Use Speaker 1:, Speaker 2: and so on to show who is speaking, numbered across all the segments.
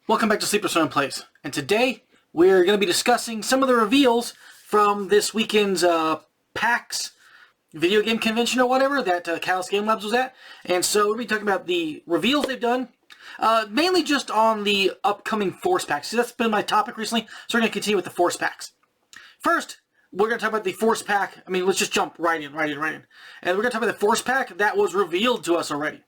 Speaker 1: Welcome back to SleeplessRonin Plays, and today we're going to be discussing some of the reveals from this weekend's PAX video game convention or whatever that Catalyst Game Labs was at. And so we'll be talking about the reveals they've done, mainly just on the upcoming Force Packs. So that's been my topic recently, so we're going to continue with the Force Packs. First, we're going to talk about the Force Pack. Let's just jump right in. And we're going to talk about the Force Pack that was revealed to us already.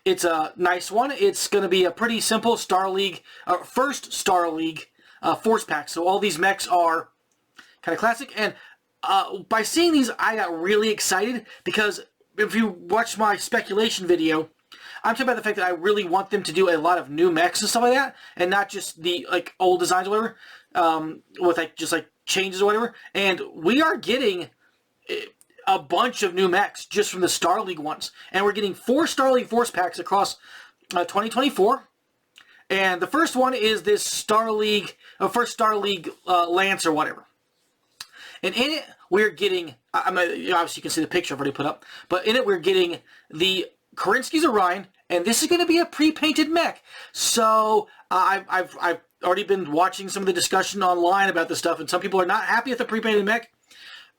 Speaker 1: It's a nice one. It's going to be a pretty simple Star League, first Star League Force Pack. So all these mechs are kind of classic. And by seeing these, I got really excited because if you watch my speculation video, I'm talking about the fact that I really want them to do a lot of new mechs and stuff like that, and not just the old designs or whatever, with just changes or whatever. And we are getting a bunch of new mechs just from the Star League ones. And we're getting 4 Star League Force Packs across 2024. And the first one is this Star League, first Star League Lance or whatever. And in it, we're getting, obviously you can see the picture I've already put up, but in it we're getting the Kerensky's Orion, and this is going to be a pre-painted mech. So I've already been watching some of the discussion online about this stuff, and some people are not happy with the pre-painted mech.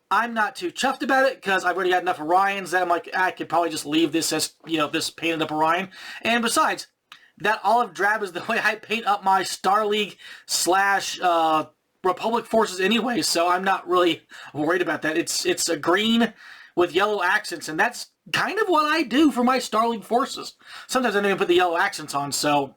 Speaker 1: I'm not too chuffed about it because I've already got enough Orions that I'm like, I could probably just leave this as, this painted up Orion. And besides, that olive drab is the way I paint up my Star League / Republic forces anyway, so I'm not really worried about that. It's a green with yellow accents, and that's kind of what I do for my Star League forces. Sometimes I don't even put the yellow accents on, so,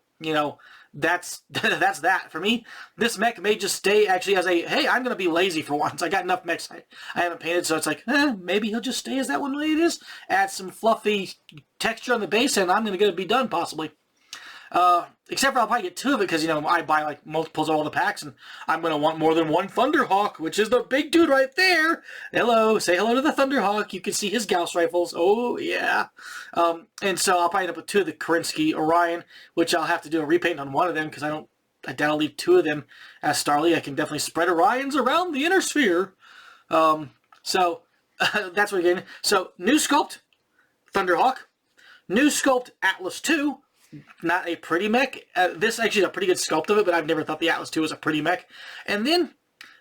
Speaker 1: that's that. For me, this mech may just stay actually as a, hey, I'm going to be lazy for once. I got enough mechs I haven't painted, so it's like, maybe he'll just stay as that one way it is. Add some fluffy texture on the base, and I'm going to be done, possibly. Except for I'll probably get 2 of it, because, I buy, multiples of all the packs, and I'm going to want more than one Thunderhawk, which is the big dude right there. Hello, say hello to the Thunderhawk. You can see his Gauss rifles. Oh, yeah. And so I'll probably end up with 2 of the Kerensky Orion, which I'll have to do a repaint on one of them, because I doubt I'll leave 2 of them as Star League. I can definitely spread Orions around the inner sphere. So, that's what we're getting. So, new sculpt, Thunderhawk. New sculpt, Atlas 2. Not a pretty mech. This actually is a pretty good sculpt of it, but I've never thought the Atlas 2 was a pretty mech. And then,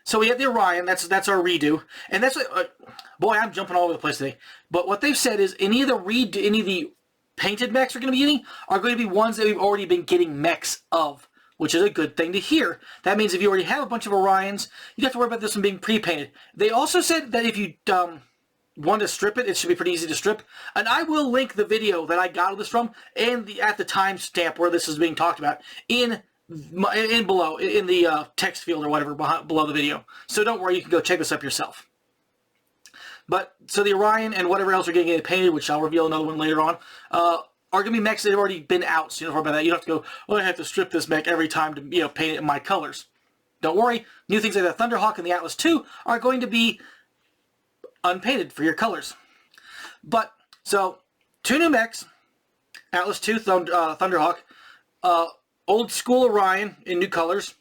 Speaker 1: so we have the Orion. That's our redo, and that's what. Boy, I'm jumping all over the place today. But what they've said is any of the painted mechs we're going to be getting are going to be ones that we've already been getting mechs of, which is a good thing to hear. That means if you already have a bunch of Orions, you don't have to worry about this one being pre-painted. They also said that if you want to strip it, it should be pretty easy to strip. And I will link the video that I got this from and at the timestamp where this is being talked about in below, in the text field or whatever below the video. So don't worry, you can go check this up yourself. But, so the Orion and whatever else are getting painted, which I'll reveal another one later on, are going to be mechs that have already been out. So you don't worry about that. You don't have to go, oh, I have to strip this mech every time to paint it in my colors. Don't worry. New things like the Thunderhawk and the Atlas 2 are going to be unpainted for your colors. But, so, 2 new mechs, Atlas 2 Thunderhawk, old school Orion in new colors,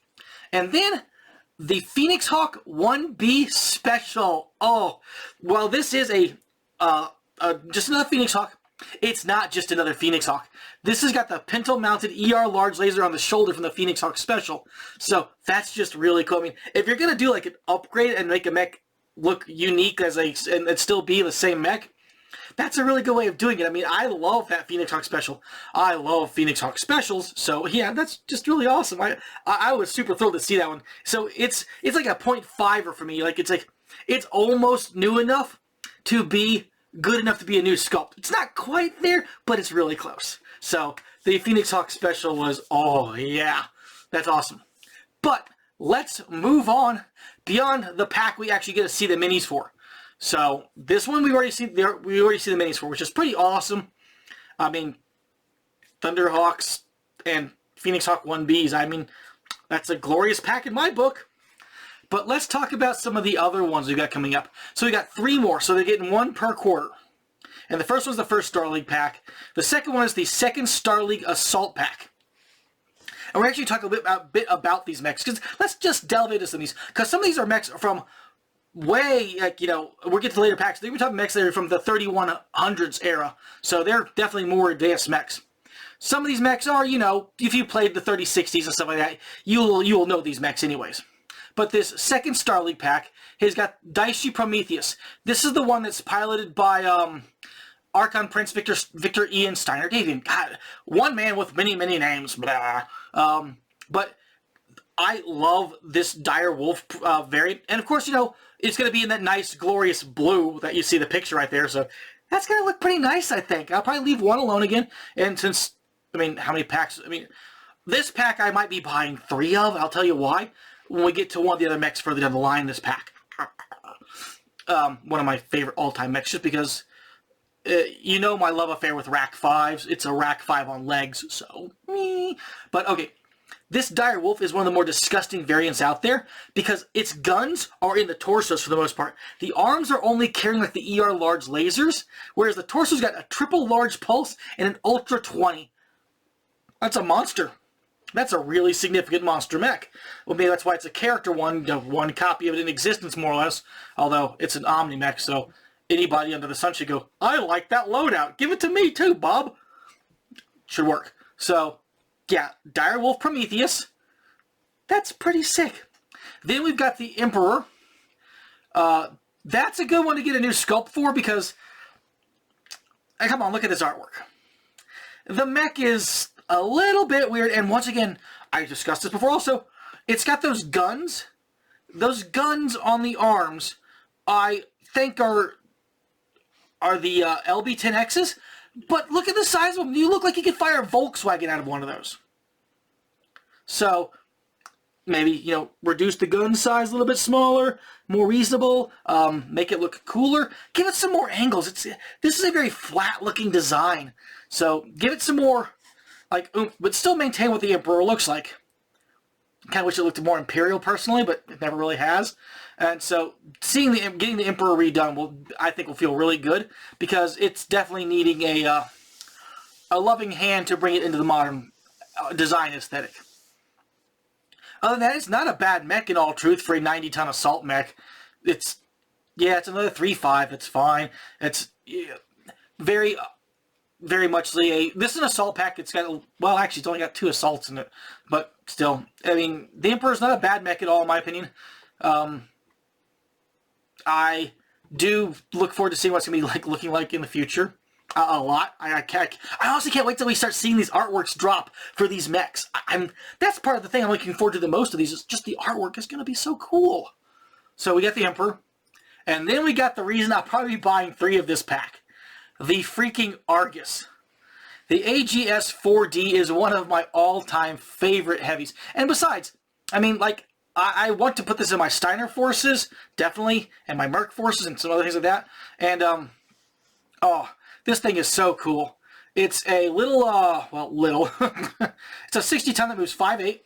Speaker 1: and then the Phoenix Hawk 1B Special. Oh, well, this is just another Phoenix Hawk. It's not just another Phoenix Hawk. This has got the pintle-mounted ER large laser on the shoulder from the Phoenix Hawk Special. So, that's just really cool. If you're going to do an upgrade and make a mech look unique and still be the same mech, that's a really good way of doing it. I love that Phoenix Hawk Special. I love Phoenix Hawk Specials, so yeah, that's just really awesome. I was super thrilled to see that one. So it's like a 0.5er for me. It's almost new enough to be good enough to be a new sculpt. It's not quite there, but it's really close. So the Phoenix Hawk Special was, oh yeah, that's awesome. But let's move on beyond the pack we actually get to see the minis for. So this one we already see the minis for, which is pretty awesome. Thunderhawks and Phoenix Hawk 1Bs. That's a glorious pack in my book. But let's talk about some of the other ones we got coming up. So we got 3 more, so they're getting 1 per quarter. And the first one's the first Star League pack. The second one is the second Star League Assault pack. And we're actually talking a bit about these mechs, because let's just delve into some of these, because some of these are mechs from way, we'll get to later packs. We're talking mechs that are from the 3100s era, so they're definitely more advanced mechs. Some of these mechs are, you know, if you played the 3060s and stuff like that, you'll know these mechs anyways. But this second Star League pack has got Daishi Prometheus. This is the one that's piloted by Archon Prince Victor Ian Steiner Davian. God, one man with many, many names. Blah. But I love this Dire Wolf variant. And of course, you know, it's going to be in that nice, glorious blue that you see the picture right there. So that's going to look pretty nice, I think. I'll probably leave one alone again. And since, I mean, how many packs? I mean, this pack I might be buying 3 of. I'll tell you why when we get to one of the other mechs further down the line in this pack. One of my favorite all-time mechs, just because you know my love affair with Rack 5s. It's a Rack 5 on legs, so me. But okay, this Dire Wolf is one of the more disgusting variants out there because its guns are in the torsos for the most part. The arms are only carrying like the ER large lasers, whereas the torso's got a triple large pulse and an ultra 20. That's a monster. That's a really significant monster mech. Well, maybe that's why it's a character one, you know, one copy of it in existence, more or less. Although, it's an Omni mech, so anybody under the sun should go, I like that loadout. Give it to me too, Bob. Should work. So, yeah, Dire Wolf Prometheus. That's pretty sick. Then we've got the Emperor. That's a good one to get a new sculpt for because, come on, look at this artwork. The mech is a little bit weird, and once again, I discussed this before also, it's got those guns. Those guns on the arms, I think are the LB-10Xs, but look at the size of them. You look like you could fire a Volkswagen out of one of those. So, maybe, you know, reduce the gun size a little bit smaller, more reasonable, make it look cooler, give it some more angles. This is a very flat-looking design, so give it some more like oomph, but still maintain what the Emperor looks like. Kind of wish it looked more Imperial personally, but it never really has. And so getting the Emperor redone I think will feel really good because it's definitely needing a loving hand to bring it into the modern design aesthetic. Other than that, it's not a bad mech in all truth for a 90-ton assault mech. It's another 3.5. It's fine. It's very much this is an assault pack. It's got, well, actually, it's only got 2 assaults in it, but still, I mean, the Emperor's not a bad mech at all, in my opinion. I do look forward to seeing what's gonna be looking like in the future. A lot. I honestly can't wait till we start seeing these artworks drop for these mechs. That's part of the thing I'm looking forward to the most of these is just the artwork is gonna be so cool. So we got the Emperor, and then we got the reason I'll probably be buying 3 of this pack. The freaking Argus. The AGS 4D is one of my all-time favorite heavies. And besides, I mean, like, I want to put this in my Steiner forces, definitely, and my Merc forces and some other things like that. And, oh, this thing is so cool. It's a little, it's a 60-ton that moves 5.8.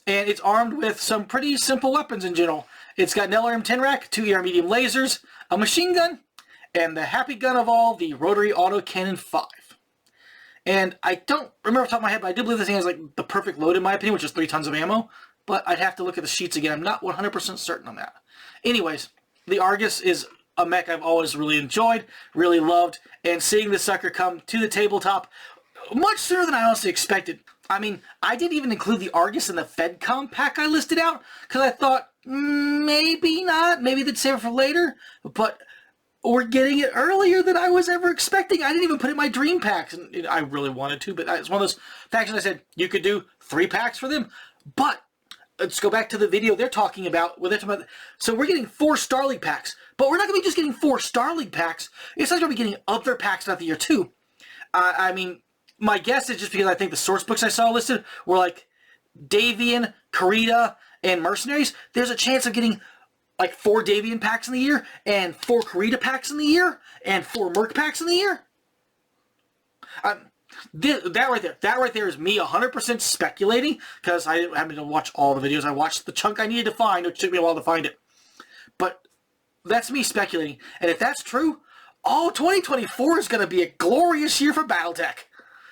Speaker 1: And it's armed with some pretty simple weapons in general. It's got an LRM-10 rack, 2 ER medium lasers, a machine gun, and the happy gun of all, the rotary autocannon 5. And I don't remember off the top of my head, but I do believe this thing has like the perfect load in my opinion, which is 3 tons of ammo. But I'd have to look at the sheets again. I'm not 100% certain on that. Anyways, the Argus is a mech I've always really enjoyed, really loved, and seeing this sucker come to the tabletop much sooner than I honestly expected. I mean, I didn't even include the Argus in the FedCom pack I listed out, because I thought, maybe not, maybe they'd save it for later, but we're getting it earlier than I was ever expecting. I didn't even put it in my dream packs, and I really wanted to, but it's one of those factions I said, you could do 3 packs for them, but let's go back to the video they're talking about. So we're getting 4 Star League packs, but we're not going to be just getting 4 Star League packs. It's not going to be getting other packs throughout the year too. I mean, my guess is just because I think the source books I saw listed were like Davian, Karita, and Mercenaries. There's a chance of getting like 4 Davian packs in the year, and 4 Karita packs in the year, and 4 Merc packs in the year. That right there is me 100% speculating, because I haven't to watch all the videos. I watched the chunk I needed to find, which took me a while to find it. But that's me speculating. And if that's true, 2024 is going to be a glorious year for Battletech.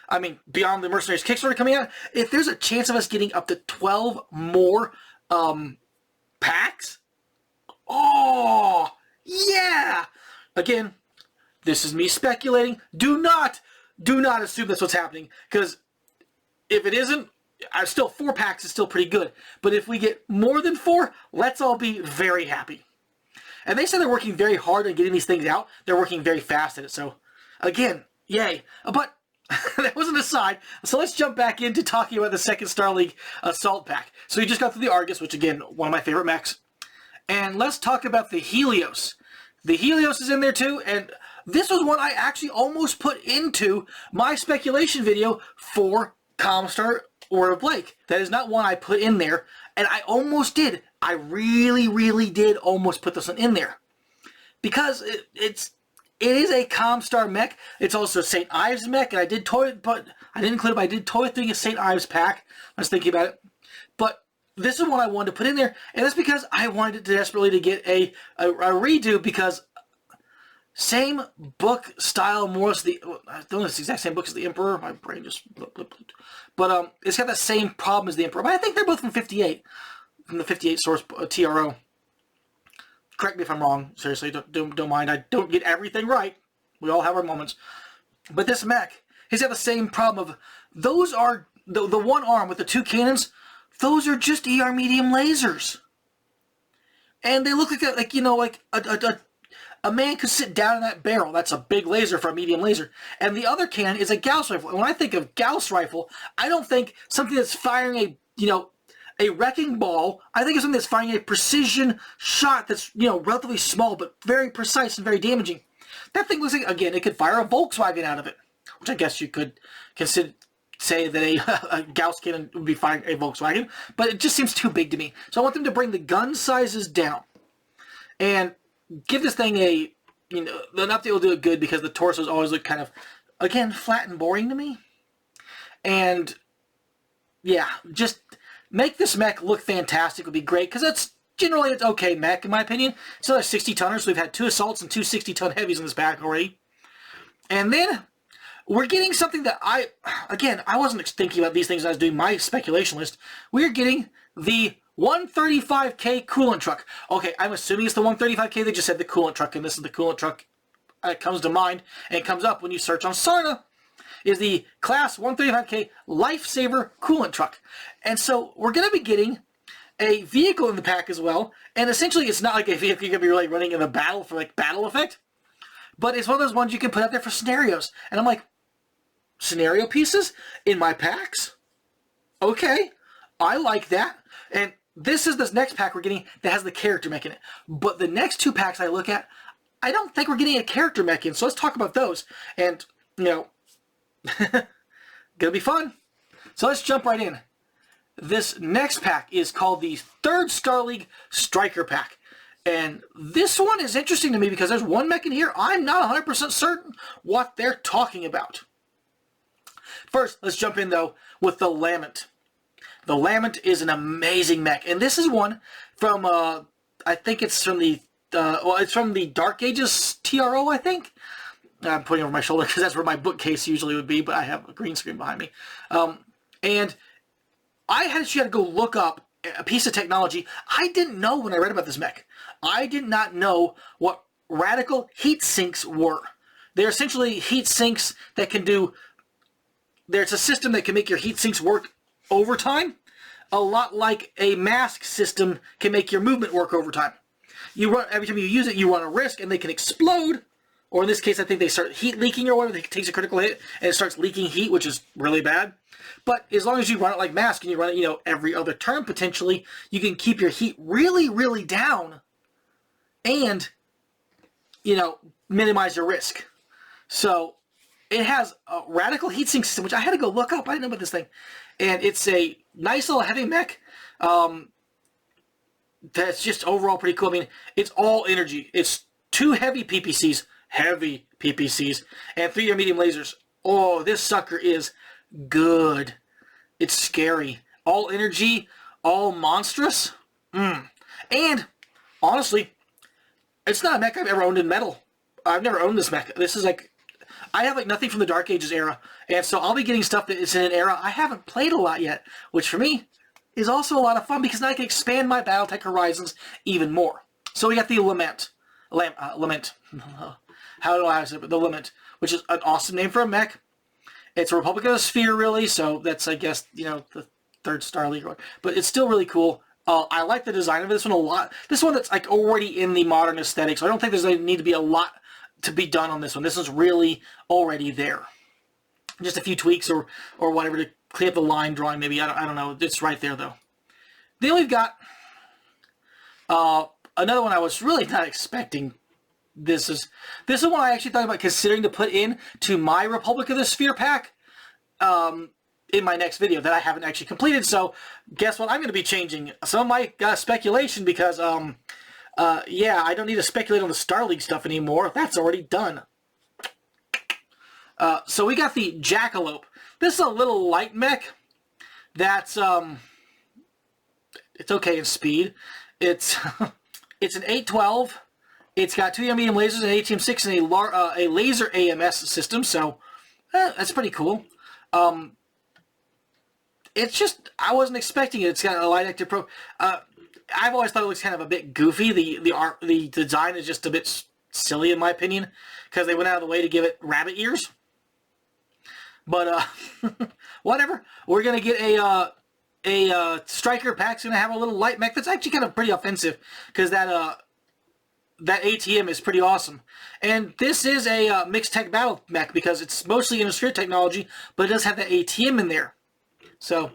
Speaker 1: I mean, beyond the Mercenaries Kickstarter coming out, if there's a chance of us getting up to 12 more packs, oh, yeah! Again, this is me speculating. Do not do not assume that's what's happening, because if it isn't, still 4 packs is still pretty good. But if we get more than 4, let's all be very happy. And they said they're working very hard on getting these things out. They're working very fast at it. So, again, yay. But that was an aside. So let's jump back into talking about the second Star League Assault Pack. So we just got through the Argus, which, again, one of my favorite mechs. And let's talk about the Helios. The Helios is in there, too. And this was one I actually almost put into my speculation video for Comstar or Blake. That is not one I put in there. And I almost did. I really, really did almost put this one in there. Because it is a Comstar mech. It's also a St. Ives mech. And I did toy it, but I didn't include it, but I did toy through a St. Ives pack. I was thinking about it. But this is one I wanted to put in there. And that's because I wanted it desperately to get a redo, because same book style, more as the, I don't know if it's the exact same book as the Emperor. My brain just, but it's got the same problem as the Emperor. But I think they're both from 58, from the 58 source TRO. Correct me if I'm wrong. Seriously, don't mind. I don't get everything right. We all have our moments. But this mech, he's got the same problem of, those are, the one arm with the 2 cannons, those are just ER medium lasers. And they look like a man could sit down in that barrel. That's a big laser for a medium laser. And the other cannon is a Gauss rifle. And when I think of Gauss rifle, I don't think something that's firing a wrecking ball. I think of something that's firing a precision shot that's, relatively small, but very precise and very damaging. That thing looks like, again, it could fire a Volkswagen out of it, which I guess you could say that a Gauss cannon would be firing a Volkswagen, but it just seems too big to me. So I want them to bring the gun sizes down and give this thing the update will do it good, because the torsos always look kind of, again, flat and boring to me. And yeah, just make this mech look fantastic would be great, because it's okay mech in my opinion. It's another 60-tonner, so we've had 2 assaults and 2 60-ton heavies in this pack already. And then we're getting something that I wasn't thinking about these things when I was doing my speculation list. We're getting the 135K coolant truck. Okay, I'm assuming it's the 135K. They just said the coolant truck, and this is the coolant truck that comes to mind, and it comes up when you search on Sarna, is the Class 135K Lifesaver coolant truck. And so we're going to be getting a vehicle in the pack as well, and essentially it's not like a vehicle you're going to be really running in a battle for battle effect, but it's one of those ones you can put out there for scenarios. And I'm like, scenario pieces in my packs? Okay, I like that. And this next pack we're getting that has the character mech in it. But the next 2 packs I look at, I don't think we're getting a character mech in. So let's talk about those. And, gonna be fun. So let's jump right in. This next pack is called the 3rd Star League Striker Pack. And this one is interesting to me because there's one mech in here I'm not 100% certain what they're talking about. First, let's jump in, though, with the Lament. The Lament is an amazing mech, and this is one from, I think it's from the, it's from the Dark Ages TRO, I think. I'm putting it over my shoulder because that's where my bookcase usually would be, but I have a green screen behind me. And I actually had to go look up a piece of technology I didn't know when I read about this mech. I did not know what radical heat sinks were. They're essentially heat sinks that can do, there's a system that can make your heat sinks work overtime, a lot like a mask system can make your movement work overtime. Every time you use it, you run a risk, and they can explode, or in this case, I think they start heat leaking or whatever. It takes a critical hit, and it starts leaking heat, which is really bad. But as long as you run it like mask, and you run it, every other turn potentially, you can keep your heat really, really down, and, minimize your risk. So it has a radical heatsink system, which I had to go look up. I didn't know about this thing. And it's a nice little heavy mech that's just overall pretty cool. I mean, it's all energy. It's 2 heavy PPCs, and 3 medium lasers. Oh, this sucker is good. It's scary. All energy, all monstrous. And, honestly, it's not a mech I've ever owned in metal. I've never owned this mech. This is I have nothing from the Dark Ages era, and so I'll be getting stuff that is in an era I haven't played a lot yet, which for me is also a lot of fun because now I can expand my Battletech horizons even more. So we got the Lament. Lament. How do I say it? The Lament, which is an awesome name for a mech. It's a Republic of the Sphere, really, so that's, I guess, you know, the third Star League. But it's still really cool. I like the design of this one a lot. This one that's like already in the modern aesthetic, so I don't think there's going to need to be a lot to be done on this one. This is really already there. Just a few tweaks or whatever to clean up the line drawing, maybe. I don't know. It's right there, though. Then we've got another one I was really not expecting. This is one I actually thought about considering to put in to my Republic of the Sphere pack in my next video that I haven't actually completed. So guess what? I'm going to be changing some of my speculation because, yeah, I don't need to speculate on the Star League stuff anymore. That's already done. So we got the Jackalope. This is a little light mech that's, it's okay in speed. It's it's an 812. It's got 2 medium lasers, an ATM-6, and a laser AMS system, so that's pretty cool. It's just, I wasn't expecting it. It's got a light active pro. I've always thought it looks kind of a bit goofy. The design is just a bit silly, in my opinion, because they went out of the way to give it rabbit ears. But, whatever. We're going to get a Striker pack's going to have a little light mech that's actually kind of pretty offensive, because that ATM is pretty awesome. And this is a mixed tech battle mech because it's mostly intersphere technology, but it does have the ATM in there. So,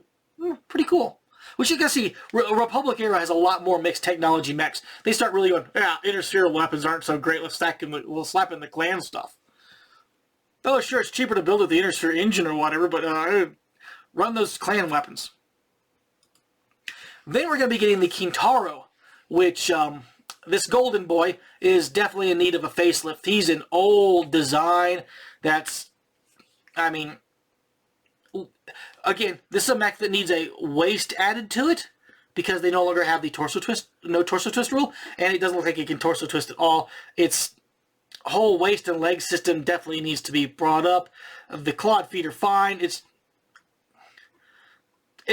Speaker 1: pretty cool. Which you can see, Republic era has a lot more mixed technology mechs. They start really going, yeah, intersphere weapons aren't so great, we'll slap in the clan stuff. Oh, sure, it's cheaper to build with the intersphere engine or whatever, but run those clan weapons. Then we're going to be getting the Kintaro, which... this golden boy is definitely in need of a facelift. He's an old design that's, I mean, again, this is a mech that needs a waist added to it because they no longer have the torso twist, no torso twist rule, and it doesn't look like it can torso twist at all. Its whole waist and leg system definitely needs to be brought up. The clawed feet are fine. It's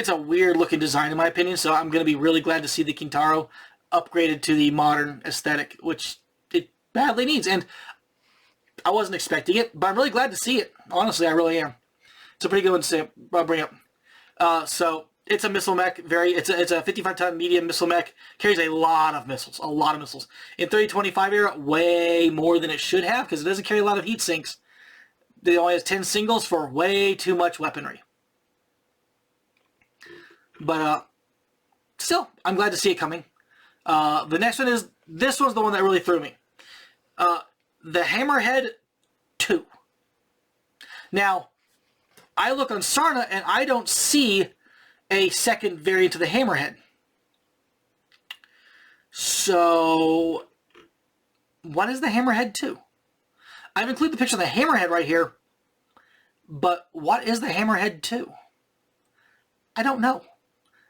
Speaker 1: a weird looking design in my opinion, so I'm going to be really glad to see the Kintaro upgraded to the modern aesthetic, which it badly needs. And I wasn't expecting it, but I'm really glad to see it. Honestly, I really am. It's a pretty good one to bring up. So it's a missile mech. It's a 55-ton medium missile mech. Carries a lot of missiles. A lot of missiles. In 3025 era, way more than it should have because it doesn't carry a lot of heat sinks. It only has 10 singles for way too much weaponry. But still, I'm glad to see it coming. The next one is, this one's the one that really threw me. The Hammerhead 2. Now, I look on Sarna and I don't see a second variant of the Hammerhead. So, what is the Hammerhead 2? I've included the picture of the Hammerhead right here, but what is the Hammerhead 2? I don't know.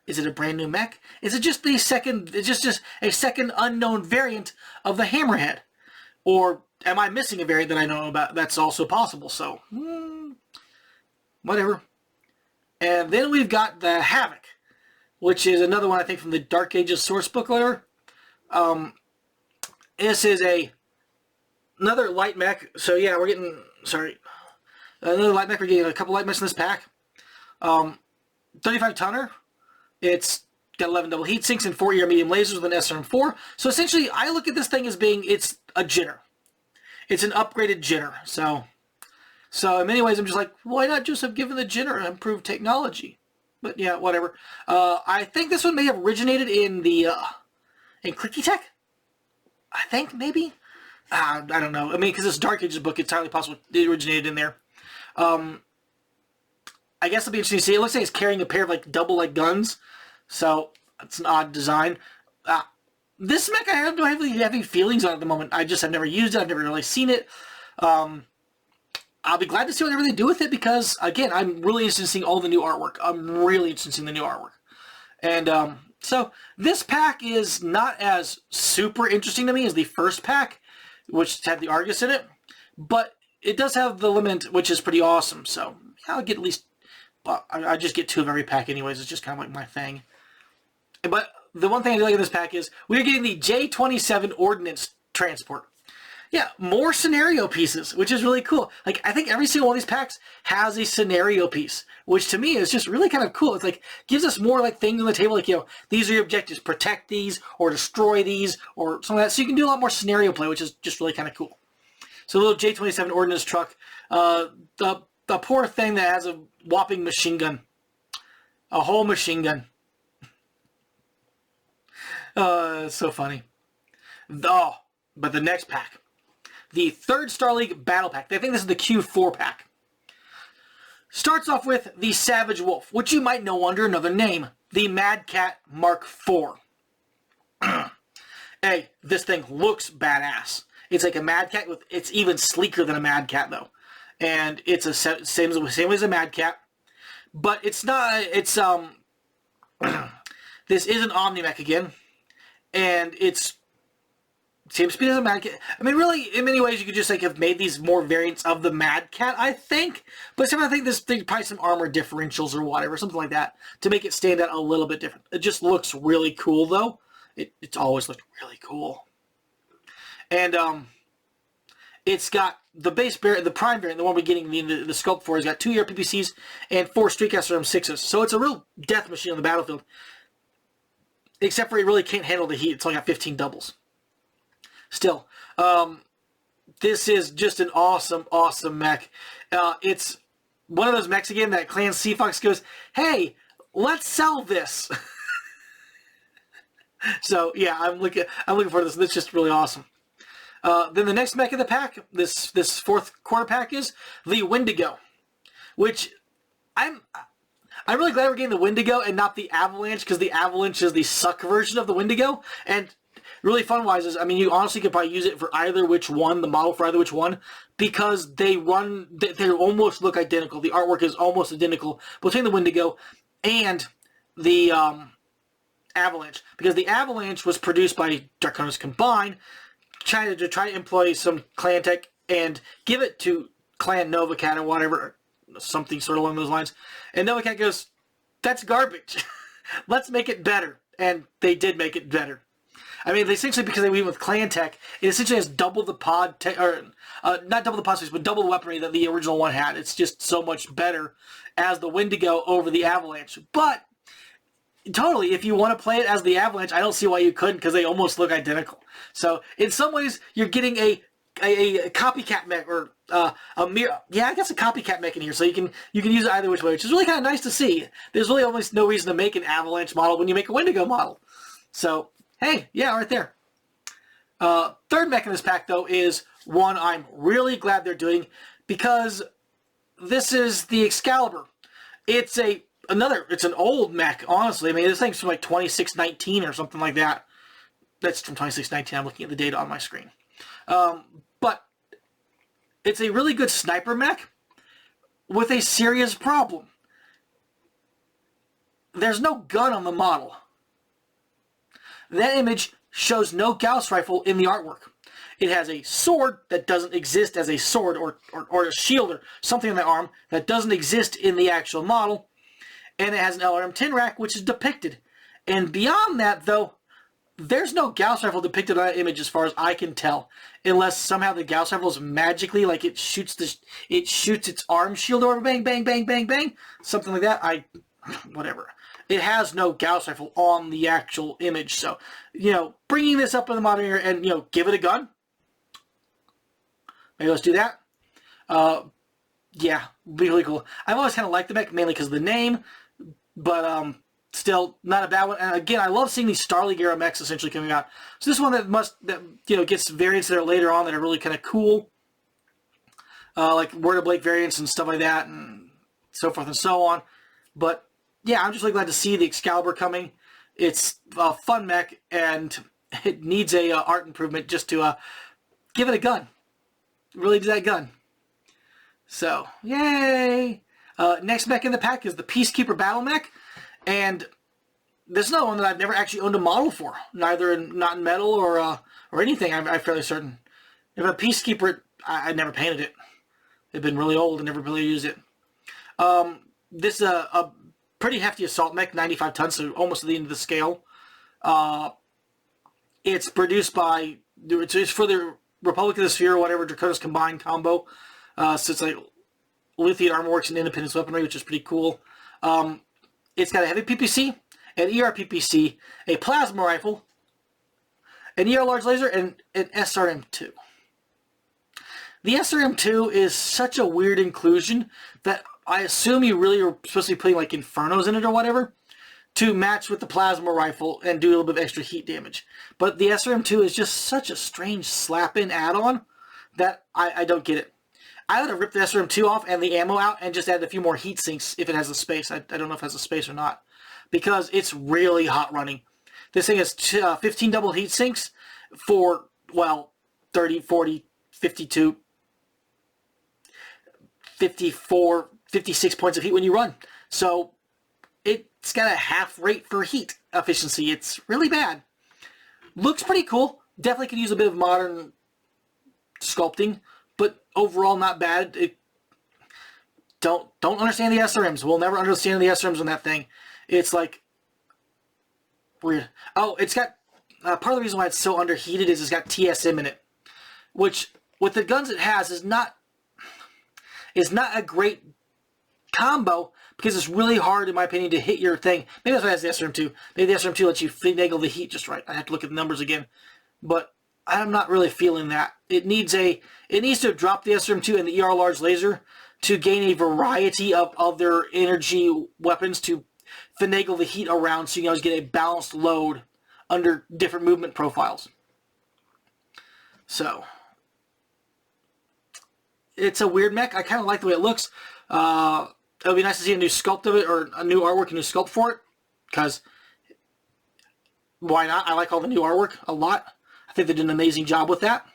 Speaker 1: Is it a brand new mech? Is it just the second, just a second unknown variant of the Hammerhead? Or am I missing a variant that I know about? That's also possible, so, whatever. And then we've got the Havoc, which is another one I think from the Dark Ages source book or whatever. This is another light mech, so yeah, we're getting, another light mech, we're getting a couple light mechs in this pack. 35-tonner. It's got 11 double heat sinks and 4 medium lasers with an SRM-4. So essentially, I look at this thing as being, it's a Jinner. It's an upgraded Jinner. So in many ways, I'm just like, why not just have given the Jinner improved technology? But yeah, whatever. I think this one may have originated in the, in Clicky Tech? I think, maybe? I don't know. I mean, because this Dark Ages book, it's entirely possible it originated in there. I guess it'll be interesting to see. It looks like it's carrying a pair of like double guns, so it's an odd design. This mech I don't have really heavy feelings on at the moment. I just have never used it. I've never really seen it. I'll be glad to see whatever they do with it because again, I'm really interested in seeing all the new artwork. I'm really interested in seeing the new artwork, and so this pack is not as super interesting to me as the first pack, which had the Argus in it, but it does have the Lament, which is pretty awesome. So I'll get at least. Well, I just get 2 of every pack anyways. It's just kind of like my thing. But the one thing I do like in this pack is we're getting the J-27 Ordnance Transport. Yeah, more scenario pieces, which is really cool. Like, I think every single one of these packs has a scenario piece, which to me is just really kind of cool. It's like, gives us more like things on the table, like, these are your objectives, protect these, or destroy these, or something like that. So you can do a lot more scenario play, which is just really kind of cool. So a little J-27 ordnance truck, the poor thing that has a whopping machine gun. A whole machine gun. It's so funny. Oh, but the next pack. The third Star League Battle Pack. I think this is the Q4 pack. Starts off with the Savage Wolf, which you might know under another name. The Mad Cat Mark IV. Hey, this thing looks badass. It's like a Mad Cat. It's even sleeker than a Mad Cat, though. And it's same as a Mad Cat. But it's not... It's, this is an Omni-Mech again. And it's... same speed as a Mad Cat. I mean, really, in many ways, you could just like have made these more variants of the Mad Cat, I think. But I think there's probably some armor differentials or whatever, something like that, to make it stand out a little bit different. It just looks really cool, though. It's always looked really cool. And it's got the base variant, the prime variant, the one we're getting the sculpt for, has got 2 ER PPCs and 4 Streetcaster M6s. So it's a real death machine on the battlefield. Except for it really can't handle the heat. It's only got 15 doubles. Still, this is just an awesome, awesome mech. It's one of those mechs again that Clan Seafox goes, hey, let's sell this. So yeah, I'm looking for this. This is just really awesome. Then the next mech in the pack, this fourth quarter pack, is the Wendigo, which I'm really glad we're getting the Wendigo and not the Avalanche, because the Avalanche is the suck version of the Wendigo. And really fun-wise is, I mean, you honestly could probably use it for either which one, the model for either which one, because they almost look identical. The artwork is almost identical between the Wendigo and the Avalanche, because the Avalanche was produced by Draconis Combine, trying to employ some clan tech and give it to Clan Novacat or whatever, something sort of along those lines. And Novacat goes, that's garbage. Let's make it better. And they did make it better. I mean, essentially, because they went with Clan Tech, it essentially has double the pod, not double the pod space, but double the weaponry that the original one had. It's just so much better as the Wendigo over the Avalanche. But, totally, if you want to play it as the Avalanche, I don't see why you couldn't, because they almost look identical. So, in some ways, you're getting a copycat mech, or a mirror. Yeah, I guess a copycat mech in here, so you can use it either which way, which is really kind of nice to see. There's really almost no reason to make an Avalanche model when you make a Wendigo model. So, hey, yeah, right there. Third mech in this pack, though, is one I'm really glad they're doing, because this is the Excalibur. It's an old mech, honestly. I mean, this thing's from like 2619 or something like that. That's from 2619. I'm looking at the data on my screen. But it's a really good sniper mech with a serious problem. There's no gun on the model. That image shows no Gauss rifle in the artwork. It has a sword that doesn't exist as a sword, or a shield or something on the arm that doesn't exist in the actual model. And it has an LRM-10 rack, which is depicted. And beyond that, though, there's no Gauss rifle depicted on that image as far as I can tell. Unless somehow the Gauss rifle is magically, like it shoots its arm shield over, bang, bang, bang, bang, bang. Something like that. Whatever. It has no Gauss rifle on the actual image. So, bringing this up in the modern era and, give it a gun. Maybe let's do that. Yeah, be really cool. I've always kind of liked the mech, mainly because of the name. But, still, not a bad one. And again, I love seeing these Star League era mechs essentially coming out. So this one that gets variants that are later on that are really kind of cool. Like Word of Blake variants and stuff like that, and so forth and so on. But, yeah, I'm just really glad to see the Excalibur coming. It's a fun mech, and it needs a art improvement just to give it a gun. Really do that gun. So, yay! Next mech in the pack is the Peacekeeper Battle Mech, and this is another one that I've never actually owned a model for, not in metal or anything. I'm fairly certain. If a Peacekeeper, I never painted it. It's been really old and never really used it. This is a pretty hefty assault mech, 95 tons, so almost at the end of the scale. It's produced by, it's for the Republic of the Sphere or whatever, Draconis Combined combo. So it's like Lithium Armor Works and Independence Weaponry, which is pretty cool. It's got a heavy PPC, an ER PPC, a plasma rifle, an ER large laser, and an SRM2. The SRM2 is such a weird inclusion that I assume you really are supposed to be putting like Infernos in it or whatever to match with the plasma rifle and do a little bit of extra heat damage. But the SRM2 is just such a strange slap-in add-on that I don't get it. I would have ripped the SRM2 off and the ammo out and just added a few more heat sinks if it has a space. I don't know if it has a space or not, because it's really hot running. This thing has 15 double heat sinks for, well, 30, 40, 52, 54, 56 points of heat when you run. So it's got a half rate for heat efficiency. It's really bad. Looks pretty cool. Definitely could use a bit of modern sculpting, but overall not bad. Don't understand the SRMs. We'll never understand the SRMs on that thing. It's like weird. Oh, it's got part of the reason why it's so underheated is it's got TSM in it, which with the guns it has is not a great combo because it's really hard, in my opinion, to hit your thing. Maybe that's why it has the SRM2. Maybe the SRM2 lets you finagle the heat just right. I have to look at the numbers again, but I'm not really feeling that. It needs to drop the SRM2 and the ER large laser to gain a variety of other energy weapons to finagle the heat around, so you can always get a balanced load under different movement profiles. So it's a weird mech. I kind of like the way it looks. It would be nice to see a new sculpt of it, or a new artwork, a new sculpt for it, because why not? I like all the new artwork a lot. I think they did an amazing job with that.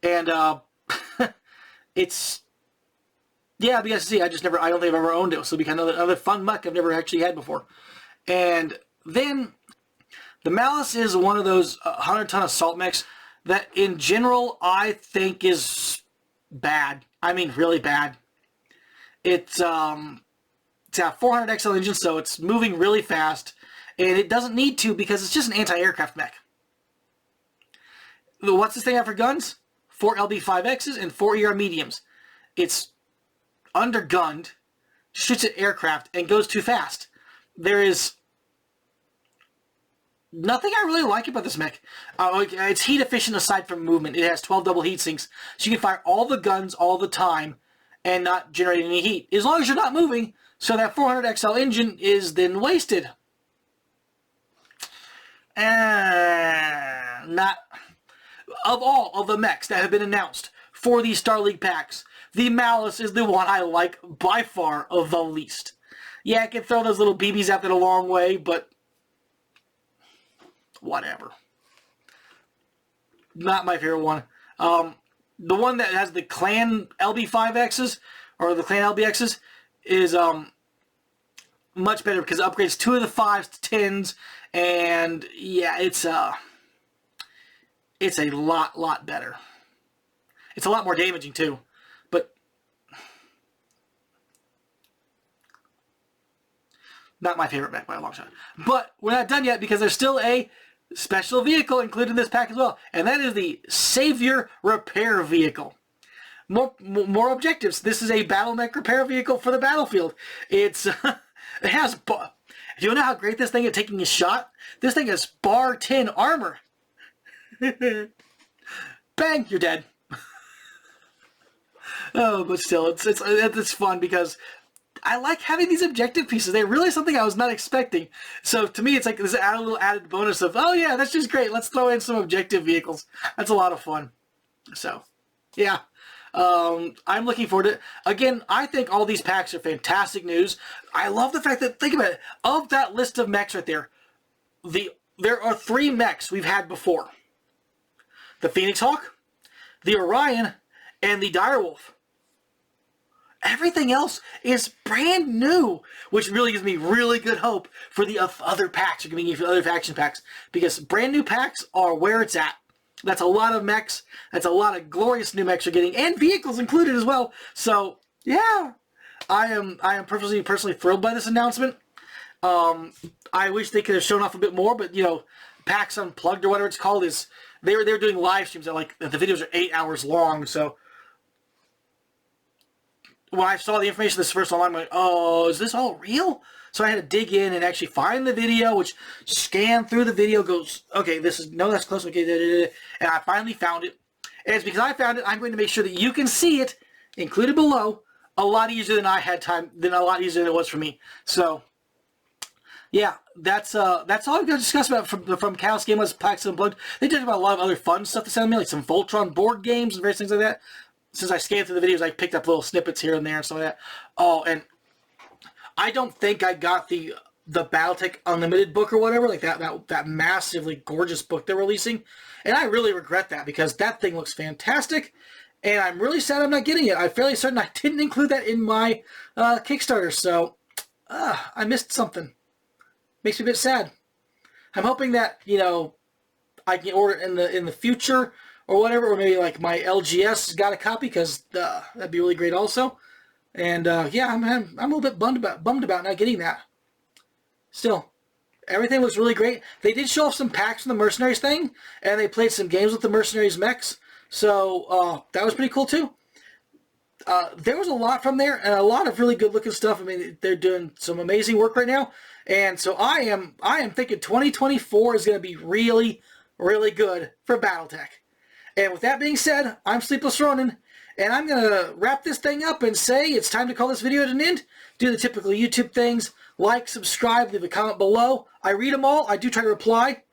Speaker 1: And it's, yeah, it'd be nice to see. I don't think I've ever owned it, so it'll be kind of another fun mech I've never actually had before. And then the Malice is one of those 100-ton assault mechs that, in general, I think is bad. I mean, really bad. It's got 400 XL engine, so it's moving really fast, and it doesn't need to because it's just an anti-aircraft mech. What's this thing have for guns? 4 LB5Xs and 4 ER mediums. It's undergunned, shoots at aircraft, and goes too fast. There is nothing I really like about this mech. It's heat efficient aside from movement. It has 12 double heat sinks, so you can fire all the guns all the time and not generate any heat, as long as you're not moving, so that 400 XL engine is then wasted. Not of all of the mechs that have been announced for the Star League packs, the Malice is the one I like by far of the least. Yeah, I can throw those little BBs out there a long way, but whatever. Not my favorite one. The one that has the Clan LB5Xs, or the Clan LBXs, is much better because it upgrades 2 of the 5s to 10s, and yeah, it's a lot better. It's a lot more damaging too, but not my favorite mech by a long shot. But we're not done yet because there's still a special vehicle included in this pack as well, and that is the Savior Repair Vehicle. More objectives. This is a battle mech repair vehicle for the battlefield. It has, do you know how great this thing is taking a shot? This thing has bar 10 armor. Bang, you're dead. Oh, but still, it's fun because I like having these objective pieces. They're really something I was not expecting. So to me, it's like this little added bonus of, oh yeah, that's just great. Let's throw in some objective vehicles. That's a lot of fun. So, yeah. I'm looking forward to it. Again, I think all these packs are fantastic news. I love the fact that, think about it, of that list of mechs right there, there are 3 mechs we've had before. The Phoenix Hawk, the Orion, and the Direwolf. Everything else is brand new, which really gives me really good hope for the other packs, for the other faction packs, because brand new packs are where it's at. That's a lot of mechs. That's a lot of glorious new mechs you're getting, and vehicles included as well. So yeah, I am personally thrilled by this announcement. I wish they could have shown off a bit more, but you know, PAX Unplugged or whatever it's called is they're doing live streams that like the videos are 8 hours long. So when I saw the information this first online, I'm like, oh, is this all real? So I had to dig in and actually find the video, which scanned through the video, goes, okay, this is, no, that's close, okay, da, da, da, and I finally found it. And it's because I found it, I'm going to make sure that you can see it, included below, a lot easier than I had time, than a lot easier than it was for me. So, yeah, that's all I'm going to discuss about from Chaos Game was PAX Unplugged. They did about a lot of other fun stuff to send me, like some Voltron board games and various things like that. Since I scanned through the videos, I picked up little snippets here and there and stuff like that. Oh, and I don't think I got the Battletech Unlimited book or whatever, like that massively gorgeous book they're releasing. And I really regret that because that thing looks fantastic. And I'm really sad I'm not getting it. I'm fairly certain I didn't include that in my Kickstarter. So I missed something. Makes me a bit sad. I'm hoping that, you know, I can order it in the future or whatever, or maybe like my LGS got a copy because that'd be really great also. And yeah, I'm a little bit bummed about not getting that. Still, everything looks really great. They did show off some packs from the Mercenaries thing, and they played some games with the Mercenaries mechs. So that was pretty cool too. There was a lot from there, and a lot of really good looking stuff. I mean, they're doing some amazing work right now, and so I am thinking 2024 is going to be really, really good for Battletech. And with that being said, I'm SleeplessRonin, and I'm going to wrap this thing up and say it's time to call this video to an end. Do the typical YouTube things. Like, subscribe, leave a comment below. I read them all. I do try to reply.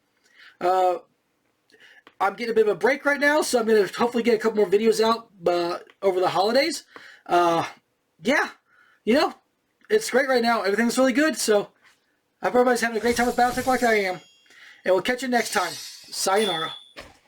Speaker 1: I'm getting a bit of a break right now, so I'm going to hopefully get a couple more videos out over the holidays. Yeah, you know, it's great right now. Everything's really good, so I hope everybody's having a great time with Battletech like I am. And we'll catch you next time. Sayonara.